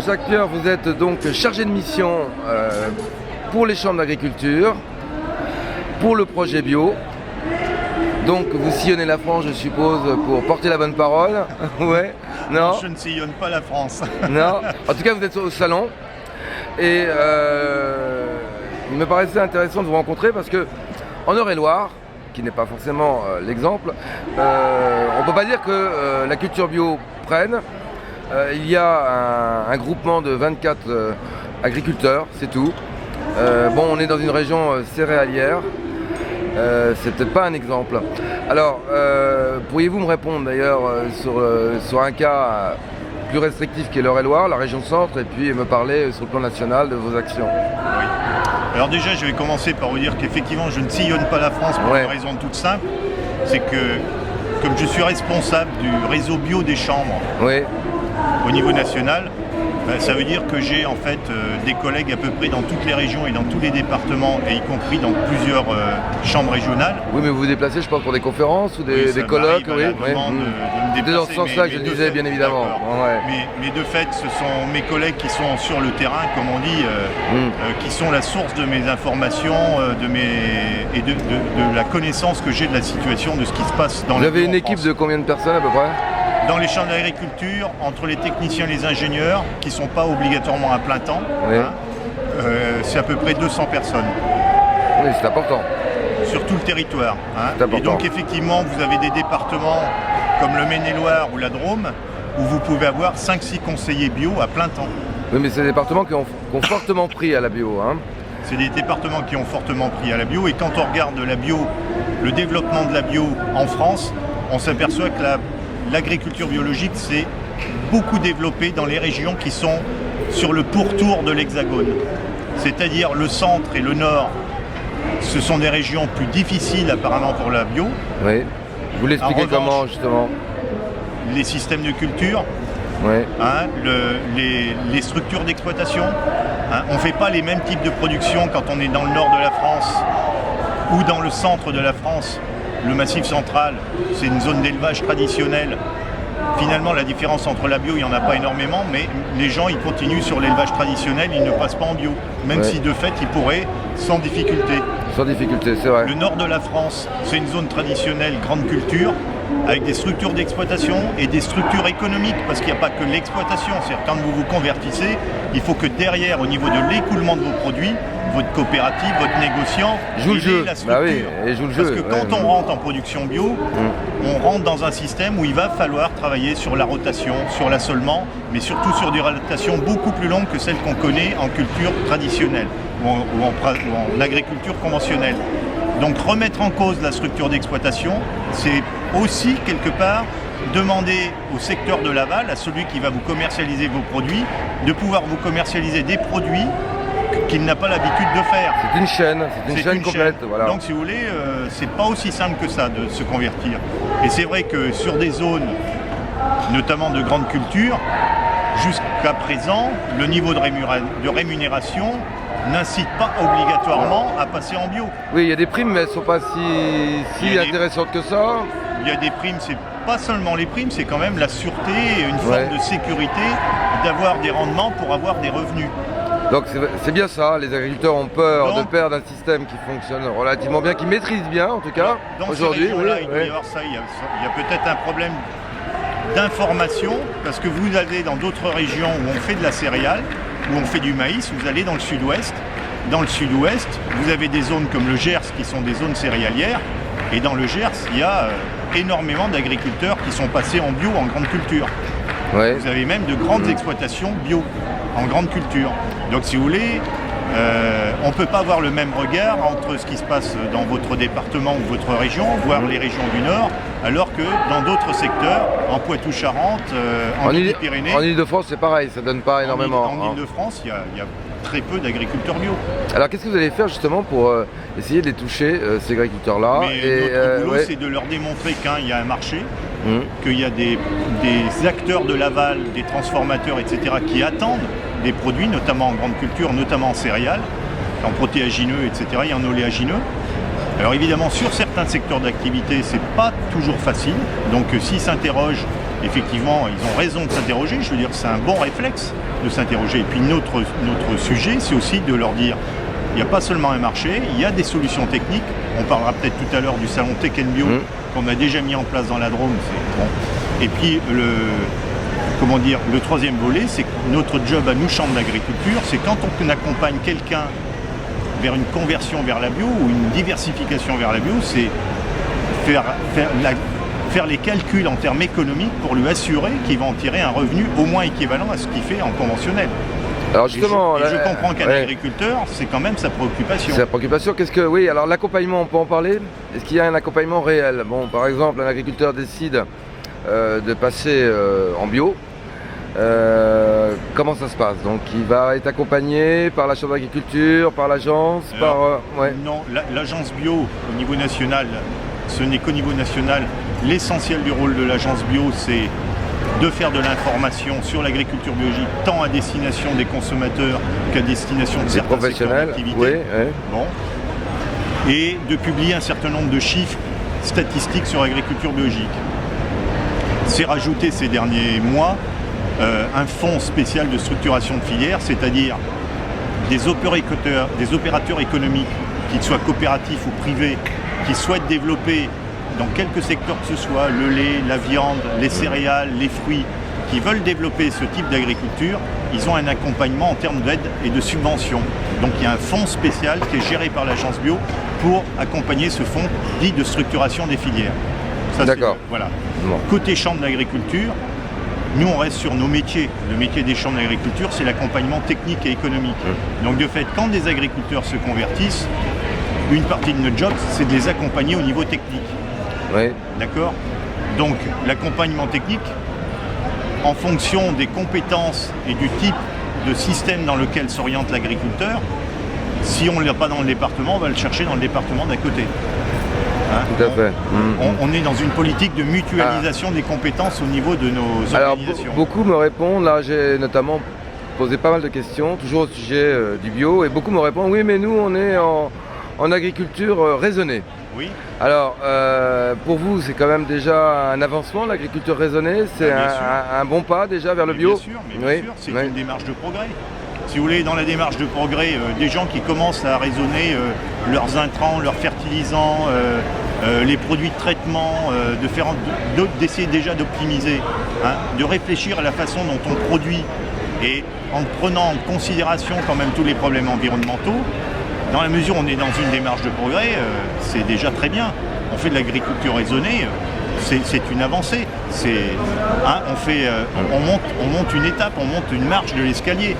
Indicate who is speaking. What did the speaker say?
Speaker 1: Jacques Pierre, vous êtes donc chargé de mission pour les chambres d'agriculture, pour le projet bio. Donc vous sillonnez la France, je suppose, pour porter la bonne parole. Ouais. Non.
Speaker 2: Je ne sillonne pas la France.
Speaker 1: Non. En tout cas, vous êtes au salon. Et il me paraissait intéressant de vous rencontrer parce que en Eure-et-Loire, qui n'est pas forcément l'exemple, on ne peut pas dire que la culture bio prenne. Il y a un groupement de 24 agriculteurs, c'est tout. Bon, on est dans une région céréalière. C'est peut-être pas un exemple. Alors, pourriez-vous me répondre d'ailleurs sur un cas plus restrictif qui est l'Eure-et-Loire, la région centre, et puis me parler sur le plan national de vos actions?
Speaker 2: Oui. Alors déjà, je vais commencer par vous dire qu'effectivement, je ne sillonne pas la France pour une raison toute simple. C'est que, comme je suis responsable du réseau bio des chambres au niveau national, ça veut dire que j'ai en fait des collègues à peu près dans toutes les régions et dans tous les départements, et y compris dans plusieurs chambres régionales.
Speaker 1: Oui, mais vous vous déplacez, je pense, pour des conférences ou des colloques.
Speaker 2: De
Speaker 1: dans ce sens-là, je le disais, bien évidemment.
Speaker 2: Mais de fait, ce sont mes collègues qui sont sur le terrain, comme on dit, qui sont la source de mes informations et de la connaissance que j'ai de la situation, de ce qui se passe dans la
Speaker 1: Vous avez une équipe de combien de personnes à peu près?
Speaker 2: Dans les chambres d'agriculture, entre les techniciens et les ingénieurs, qui ne sont pas obligatoirement à plein temps, c'est à peu près 200 personnes.
Speaker 1: Oui, c'est important.
Speaker 2: Sur tout le territoire. Et donc effectivement, vous avez des départements comme le Maine-et-Loire ou la Drôme, où vous pouvez avoir 5-6 conseillers bio à plein temps.
Speaker 1: Oui, mais c'est des départements qui ont fortement pris à la bio.
Speaker 2: C'est des départements qui ont fortement pris à la bio, et quand on regarde la bio, le développement de la bio en France, on s'aperçoit que l'agriculture biologique s'est beaucoup développée dans les régions qui sont sur le pourtour de l'Hexagone. C'est-à-dire le centre et le nord, ce sont des régions plus difficiles apparemment pour la bio.
Speaker 1: Oui. Vous l'expliquez comment justement?
Speaker 2: Les systèmes de culture, les structures d'exploitation. On ne fait pas les mêmes types de production quand on est dans le nord de la France ou dans le centre de la France. Le Massif central, c'est une zone d'élevage traditionnelle. Finalement, la différence entre la bio, il n'y en a pas énormément, mais les gens, ils continuent sur l'élevage traditionnel, ils ne passent pas en bio. Même si, de fait, ils pourraient, sans difficulté.
Speaker 1: Sans difficulté, c'est vrai.
Speaker 2: Le nord de la France, c'est une zone traditionnelle, grande culture, avec des structures d'exploitation et des structures économiques, parce qu'il n'y a pas que l'exploitation. C'est-à-dire, quand vous vous convertissez, il faut que derrière, au niveau de l'écoulement de vos produits, votre coopérative, votre négociant,
Speaker 1: joue le jeu.
Speaker 2: La structure. Parce que quand on rentre en production bio, on rentre dans un système où il va falloir travailler sur la rotation, sur l'assolement, mais surtout sur des rotations beaucoup plus longues que celles qu'on connaît en culture traditionnelle ou en agriculture conventionnelle. Donc remettre en cause la structure d'exploitation, c'est aussi quelque part demander au secteur de l'aval, à celui qui va vous commercialiser vos produits, de pouvoir vous commercialiser des produits qu'il n'a pas l'habitude de faire.
Speaker 1: C'est une chaîne complète. Voilà.
Speaker 2: Donc si vous voulez, c'est pas aussi simple que ça de se convertir. Et c'est vrai que sur des zones, notamment de grande culture, jusqu'à présent, le niveau de rémunération n'incite pas obligatoirement à passer en bio.
Speaker 1: Oui, il y a des primes, mais elles ne sont pas si intéressantes que ça.
Speaker 2: Il y a des primes, c'est pas seulement les primes, c'est quand même la sûreté et une forme de sécurité d'avoir des rendements pour avoir des revenus.
Speaker 1: Donc c'est bien ça, les agriculteurs ont peur de perdre un système qui fonctionne relativement bien, qui maîtrise bien en tout cas aujourd'hui.
Speaker 2: Il doit y avoir ça, il y a peut-être un problème d'information, parce que vous allez dans d'autres régions où on fait de la céréale, où on fait du maïs, vous allez dans le sud-ouest. Dans le sud-ouest, vous avez des zones comme le Gers qui sont des zones céréalières, et dans le Gers, il y a énormément d'agriculteurs qui sont passés en bio, en grande culture. Vous avez même de grandes exploitations bio, en grande culture. Donc si vous voulez, on ne peut pas avoir le même regard entre ce qui se passe dans votre département ou votre région, voire les régions du Nord, alors que dans d'autres secteurs, en Poitou-Charentes, en Midi-Pyrénées...
Speaker 1: En Ile-de-France, c'est pareil, ça ne donne pas énormément.
Speaker 2: En Ile-de-France, il y a très peu d'agriculteurs bio.
Speaker 1: Alors qu'est-ce que vous allez faire justement pour essayer de les toucher, ces agriculteurs-là?
Speaker 2: Notre boulot, c'est de leur démontrer qu'il y a un marché, qu'il y a des acteurs de l'aval, des transformateurs, etc., qui attendent des produits, notamment en grande culture, notamment en céréales, en protéagineux, etc., et en oléagineux. Alors évidemment, sur certains secteurs d'activité, c'est pas toujours facile. Donc s'ils s'interrogent, effectivement, ils ont raison de s'interroger. Je veux dire, c'est un bon réflexe de s'interroger. Et puis notre sujet, c'est aussi de leur dire, il n'y a pas seulement un marché, il y a des solutions techniques. On parlera peut-être tout à l'heure du salon Tech & Bio qu'on a déjà mis en place dans la Drôme. Bon. Et puis le troisième volet, c'est que notre job à nous, Chambre d'agriculture, c'est quand on accompagne quelqu'un vers une conversion vers la bio ou une diversification vers la bio, c'est faire les calculs en termes économiques pour lui assurer qu'il va en tirer un revenu au moins équivalent à ce qu'il fait en conventionnel.
Speaker 1: Alors justement,
Speaker 2: je comprends qu'un agriculteur, c'est quand même sa préoccupation.
Speaker 1: C'est la préoccupation. Oui, alors l'accompagnement, on peut en parler. Est-ce qu'il y a un accompagnement réel? Bon, par exemple, un agriculteur décide de passer en bio. Comment ça se passe? Donc il va être accompagné par la Chambre d'agriculture, par l'agence,
Speaker 2: Non, l'agence bio au niveau national, ce n'est qu'au niveau national. L'essentiel du rôle de l'agence bio, c'est de faire de l'information sur l'agriculture biologique, tant à destination des consommateurs qu'à destination de certains secteurs d'activité. Bon. Et de publier un certain nombre de chiffres statistiques sur l'agriculture biologique. C'est rajouté ces derniers mois un fonds spécial de structuration de filière, c'est-à-dire des opérateurs économiques, qu'ils soient coopératifs ou privés, qui souhaitent développer dans quelques secteurs que ce soit, le lait, la viande, les céréales, les fruits, qui veulent développer ce type d'agriculture, ils ont un accompagnement en termes d'aide et de subvention. Donc il y a un fonds spécial qui est géré par l'agence bio pour accompagner ce fonds dit de structuration des filières. Ça,
Speaker 1: d'accord.
Speaker 2: Voilà. Bon. Côté chambre d'agriculture, nous on reste sur nos métiers. Le métier des chambres d'agriculture, c'est l'accompagnement technique et économique. Donc de fait, quand des agriculteurs se convertissent, une partie de notre job, c'est de les accompagner au niveau technique.
Speaker 1: Oui.
Speaker 2: D'accord? Donc l'accompagnement technique, en fonction des compétences et du type de système dans lequel s'oriente l'agriculteur, si on ne l'a pas dans le département, on va le chercher dans le département d'à côté. Hein?
Speaker 1: Tout à fait.
Speaker 2: On est dans une politique de mutualisation des compétences au niveau de nos organisations.
Speaker 1: Alors beaucoup me répondent, là j'ai notamment posé pas mal de questions, toujours au sujet du bio, et beaucoup me répondent, oui mais nous on est en agriculture raisonnée.
Speaker 2: Oui.
Speaker 1: Alors, pour vous, c'est quand même déjà un avancement, l'agriculture raisonnée? C'est un bon pas déjà vers le bio?
Speaker 2: Bien sûr, c'est une démarche de progrès. Si vous voulez, dans la démarche de progrès, des gens qui commencent à raisonner leurs intrants, leurs fertilisants, les produits de traitement, d'essayer déjà d'optimiser, hein, de réfléchir à la façon dont on produit et en prenant en considération quand même tous les problèmes environnementaux. Dans la mesure où on est dans une démarche de progrès, c'est déjà très bien. On fait de l'agriculture raisonnée, c'est une avancée. On monte une étape, on monte une marche de l'escalier.